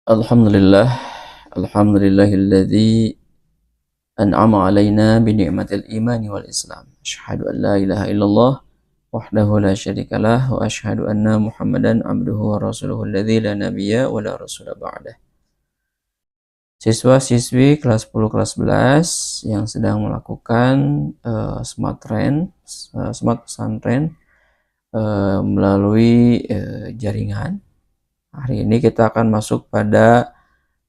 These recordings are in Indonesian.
Alhamdulillah, alhamdulillahilladzi an'ama alaina bi ni'matil imani wal islam. Asyhadu an la ilaha illallah wahdahu la syarikalah wa asyhadu anna Muhammadan abduhu wa rasuluhu alladzi la nabiyya wa la rasula ba'dah. Siswa-siswi kelas 10 kelas 11 yang sedang melakukan smart pesantren melalui jaringan. Hari ini kita akan masuk pada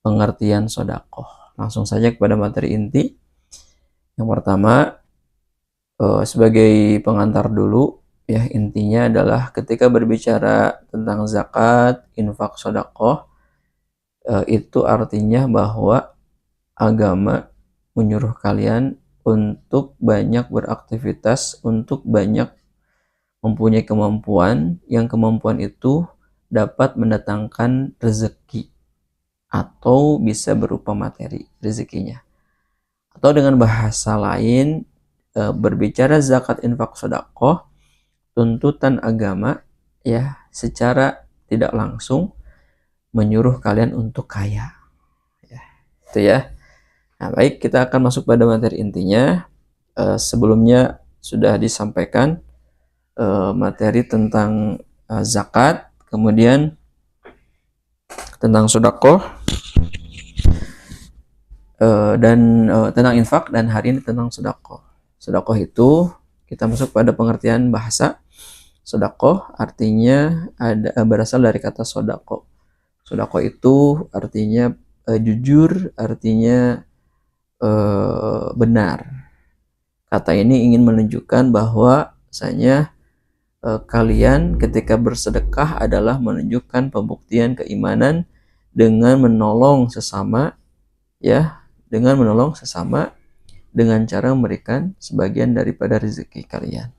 pengertian sodakoh. Langsung saja kepada materi inti. Yang pertama, sebagai pengantar dulu, ya intinya adalah ketika berbicara tentang zakat, infak, sodakoh, itu artinya bahwa agama menyuruh kalian untuk banyak beraktivitas, untuk banyak mempunyai kemampuan, yang kemampuan itu dapat mendatangkan rezeki atau bisa berupa materi rezekinya. Atau dengan bahasa lain, berbicara zakat, infak, sedekah, tuntutan agama ya secara tidak langsung menyuruh kalian untuk kaya. Ya, itu ya. Nah, baik, kita akan masuk pada materi intinya. Sebelumnya sudah disampaikan materi tentang zakat, kemudian tentang sedekah, dan tentang infak, dan hari ini tentang sedekah. Sedekah itu kita masuk pada pengertian bahasa. Sedekah artinya berasal dari kata sodako. Sodako itu artinya jujur, artinya benar. Kata ini ingin menunjukkan bahwa misalnya kalian ketika bersedekah adalah menunjukkan pembuktian keimanan dengan menolong sesama, ya, dengan menolong sesama dengan cara memberikan sebagian daripada rezeki kalian.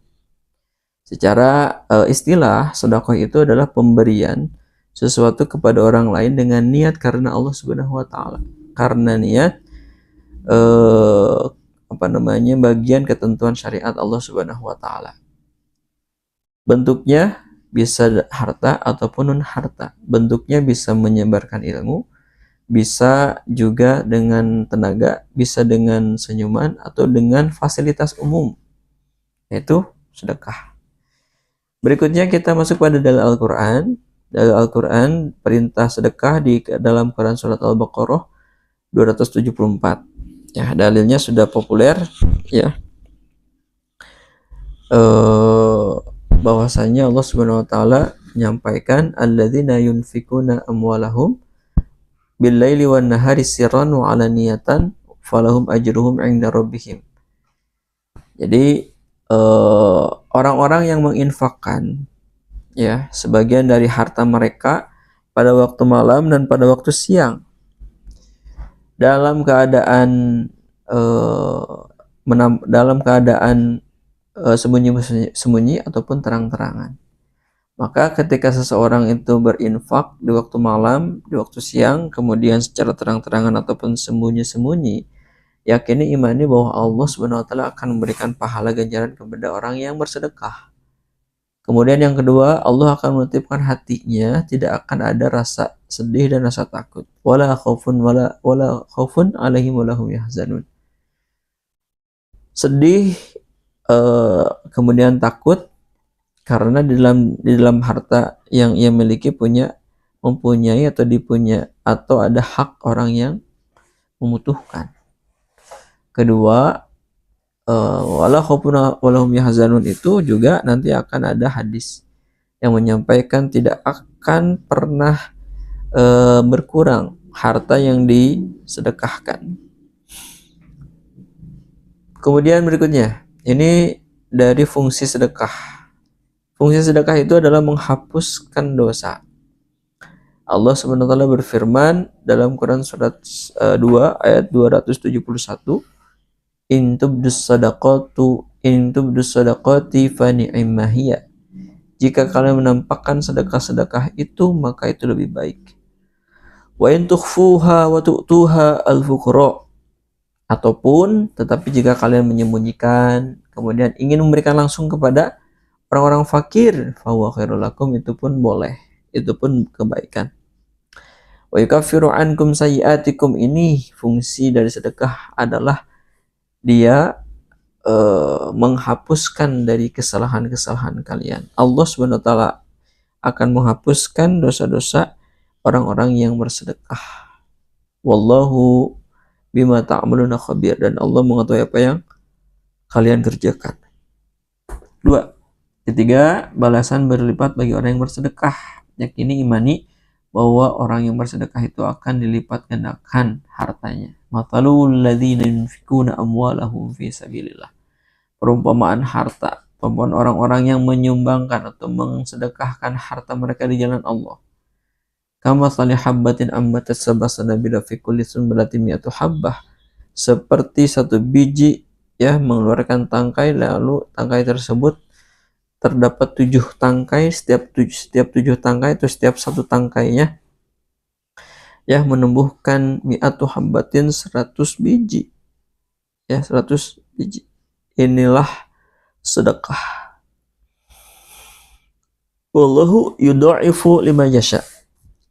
Secara istilah, sedekah itu adalah pemberian sesuatu kepada orang lain dengan niat karena Allah Subhanahu wa taala. Karena niat bagian ketentuan syariat Allah Subhanahu wa taala. Bentuknya bisa harta ataupun non harta. Bentuknya bisa menyebarkan ilmu, bisa juga dengan tenaga, bisa dengan senyuman, atau dengan fasilitas umum, yaitu sedekah. Berikutnya kita masuk pada dalil Al-Quran. Dalil Al-Quran perintah sedekah di dalam Quran surat Al-Baqarah 274. Ya, dalilnya sudah populer, ya. Bahwasanya Allah Subhanahu wa taala menyampaikan alladzina yunfikuna amwalahum bil-laili wan nahari sirran wa alaniyatan falahum ajruhum 'inda rabbihim. Jadi orang-orang yang menginfakkan ya sebagian dari harta mereka pada waktu malam dan pada waktu siang dalam keadaan sembunyi ataupun terang-terangan. Maka ketika seseorang itu berinfak di waktu malam, di waktu siang, kemudian secara terang-terangan ataupun sembunyi-sembunyi, yakini imani bahwa Allah Subhanahu wa taala akan memberikan pahala ganjaran kepada orang yang bersedekah. Kemudian yang kedua, Allah akan menitipkan hatinya, tidak akan ada rasa sedih dan rasa takut. Wala khaufun alaihim wa lahum yahzanun. Sedih, kemudian takut karena di dalam harta yang ia miliki mempunyai atau ada hak orang yang membutuhkan. Kedua, wala khaufun walahum yahzanun itu juga nanti akan ada hadis yang menyampaikan tidak akan pernah berkurang harta yang disedekahkan. Kemudian berikutnya, ini dari fungsi sedekah. Fungsi sedekah itu adalah menghapuskan dosa. Allah Subhanahu wa taala berfirman dalam Quran surat 2 ayat 271, in tubdus sadaqati fa ni'imma hiya. Jika kalian menampakkan sedekah-sedekah itu, maka itu lebih baik. Wa in tukhfuha wa tu'tuha al-fuqara. Ataupun tetapi jika kalian menyembunyikan kemudian ingin memberikan langsung kepada orang-orang fakir, fa huwa khairul lakum, itu pun boleh, itu pun kebaikan. Wa yukaffiru ankum sayyi'atikum, ini fungsi dari sedekah adalah dia menghapuskan dari kesalahan-kesalahan kalian. Allah Subhanahu wa taala akan menghapuskan dosa-dosa orang-orang yang bersedekah. Wallahu bima ta'maluna khabir, dan Allah mengetahui apa yang kalian kerjakan. 2. Ketiga, balasan berlipat bagi orang yang bersedekah. Yakini imani bahwa orang yang bersedekah itu akan dilipat gandakan hartanya. Mathalul ladzina yunfikuna amwalahum fi sabilillah. Perumpamaan harta, perumpamaan orang-orang yang menyumbangkan atau mensedekahkan harta mereka di jalan Allah. Kama salih habbatin ambatat sab'a sanabila fi kulli sunbulatin mi'atu habbah. Seperti satu biji ya mengeluarkan tangkai, lalu tangkai tersebut terdapat 7 tangkai, setiap 7 tangkai itu setiap satu tangkainya ya menumbuhkan mi'atu habbatin 100 biji. Ya, 100 biji. Inilah sedekah. Wallahu yudha'ifu liman yasha.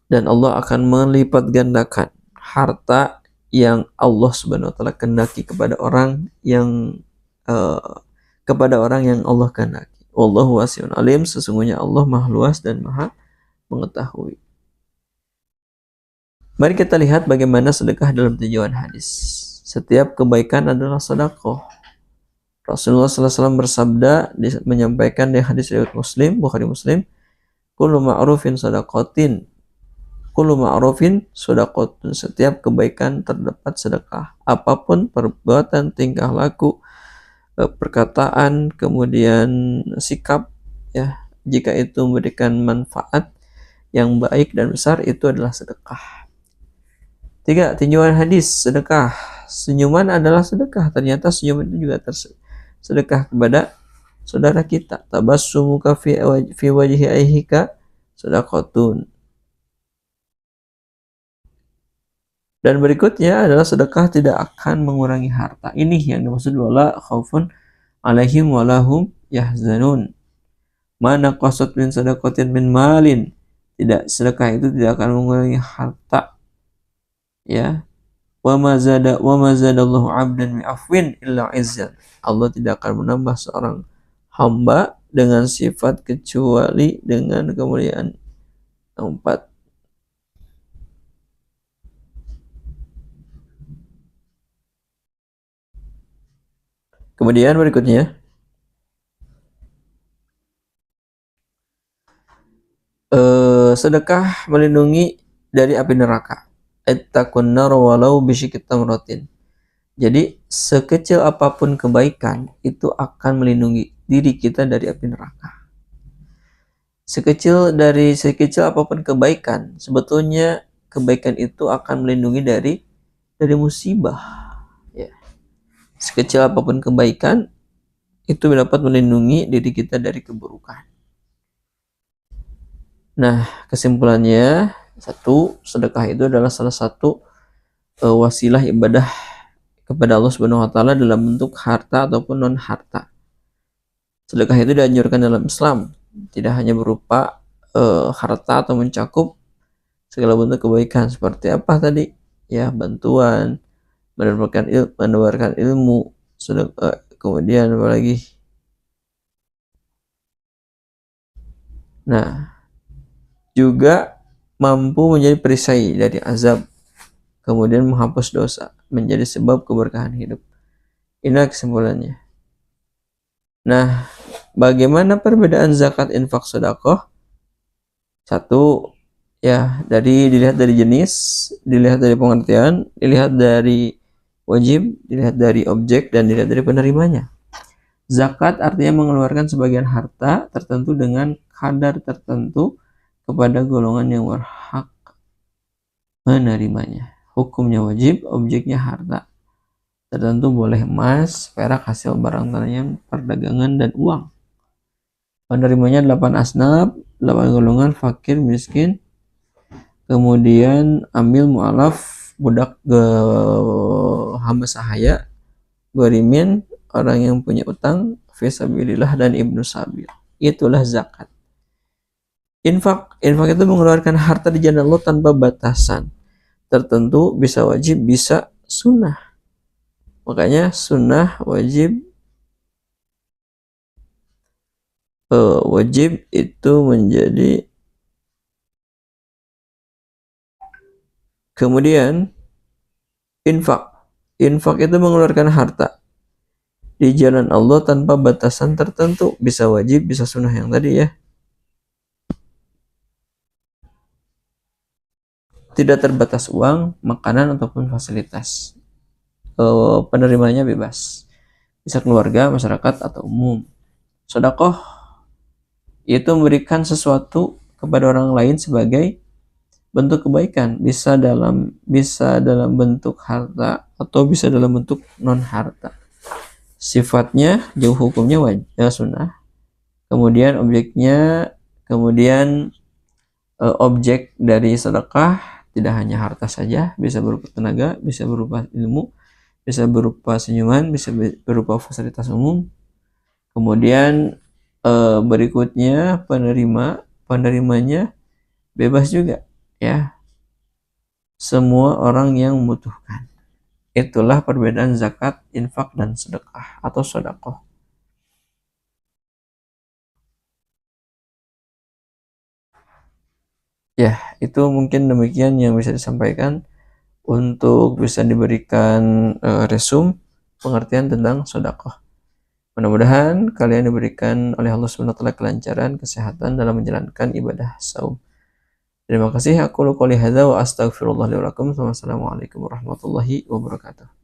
Dan Allah akan melipat gandakan harta yang Allah Subhanahu wa taala kehendaki kepada orang yang Allah kehendaki. Wallahu wasi'un alim, sesungguhnya Allah Maha luas dan Maha mengetahui. Mari kita lihat bagaimana sedekah dalam tinjauan hadis. Setiap kebaikan adalah sedekah. Rasulullah SAW bersabda, menyampaikan di hadis riwayat Muslim, Bukhari Muslim, kullu ma'rufin sadaqatin, kullu ma'rufin sadaqatun, setiap kebaikan terdapat sedekah. Apapun perbuatan, tingkah laku, perkataan, kemudian sikap, ya, jika itu memberikan manfaat yang baik dan besar, itu adalah sedekah. 3. Tinjauan hadis sedekah. Senyuman adalah sedekah. Ternyata senyum itu juga sedekah kepada saudara kita. Tabassumuka fi wajhi aihika sedekatun. Dan berikutnya adalah sedekah tidak akan mengurangi harta. Ini yang dimaksud wala khaufun alaihim walahum yahzanun. Mana qasad min sadaqatin min malin. Tidak, sedekah itu tidak akan mengurangi harta. Ya. Wa ma zadallahu 'abdan mi afwin illa izzan. Allah tidak akan menambah seorang hamba dengan sifat kecuali dengan kemuliaan. 4. Kemudian berikutnya, sedekah melindungi dari api neraka. Ittaqun nar walau bisyikki tamratin. Jadi sekecil apapun kebaikan itu akan melindungi diri kita dari api neraka. Sekecil apapun kebaikan, sebetulnya kebaikan itu akan melindungi dari musibah. Ya. Sekecil apapun kebaikan itu dapat melindungi diri kita dari keburukan. Nah, kesimpulannya, 1, sedekah itu adalah salah satu wasilah ibadah kepada Allah Subhanahu wa taala dalam bentuk harta ataupun non harta. Sedekah itu dianjurkan dalam Islam, tidak hanya berupa harta atau mencakup segala bentuk kebaikan seperti apa tadi? Ya, bantuan, menebarkan ilmu, kemudian apa lagi? Nah, juga mampu menjadi perisai dari azab, kemudian menghapus dosa, menjadi sebab keberkahan hidup. Inilah kesimpulannya. Nah, bagaimana perbedaan zakat, infak, sedekah? 1, ya, dilihat dari jenis, dilihat dari pengertian, dilihat dari wajib, dilihat dari objek, dan dilihat dari penerimanya. Zakat artinya mengeluarkan sebagian harta tertentu dengan kadar tertentu kepada golongan yang berhak menerimanya. Hukumnya wajib, objeknya harta tertentu, boleh emas, perak, hasil barang tanah, perdagangan, dan uang. Penerimanya 8 asnaf, 8 golongan: fakir, miskin, kemudian amil, mu'alaf, budak, hamba sahaya, gharimin, orang yang punya utang, fisabilillah, dan ibnu sabil. Itulah zakat. Infak itu mengeluarkan harta di jalan Allah tanpa batasan. tertentu bisa wajib, bisa sunnah. Makanya sunnah wajib, wajib itu menjadi. Kemudian infak. Infak itu mengeluarkan harta di jalan Allah tanpa batasan tertentu, bisa wajib, bisa sunnah yang tadi ya. Tidak terbatas uang, makanan ataupun fasilitas. Penerimanya bebas. Bisa keluarga, masyarakat atau umum. Sedekah itu memberikan sesuatu kepada orang lain sebagai bentuk kebaikan, bisa dalam bentuk harta atau bisa dalam bentuk non harta. Sifatnya jauh, hukumnya wajib sunnah. Kemudian objek dari sedekah tidak hanya harta saja, bisa berupa tenaga, bisa berupa ilmu, bisa berupa senyuman, bisa berupa fasilitas umum. Kemudian berikutnya penerimanya bebas juga ya, semua orang yang membutuhkan. Itulah perbedaan zakat, infak, dan sedekah atau sedekah. Ya, itu mungkin demikian yang bisa disampaikan untuk bisa diberikan resum pengertian tentang sedekah. Mudah-mudahan kalian diberikan oleh Allah SWT kelancaran, kesehatan dalam menjalankan ibadah saum. Terima kasih. Aku qouli hadza wa astaghfirullah li wa lakum. Wassalamualaikum warahmatullahi wabarakatuh.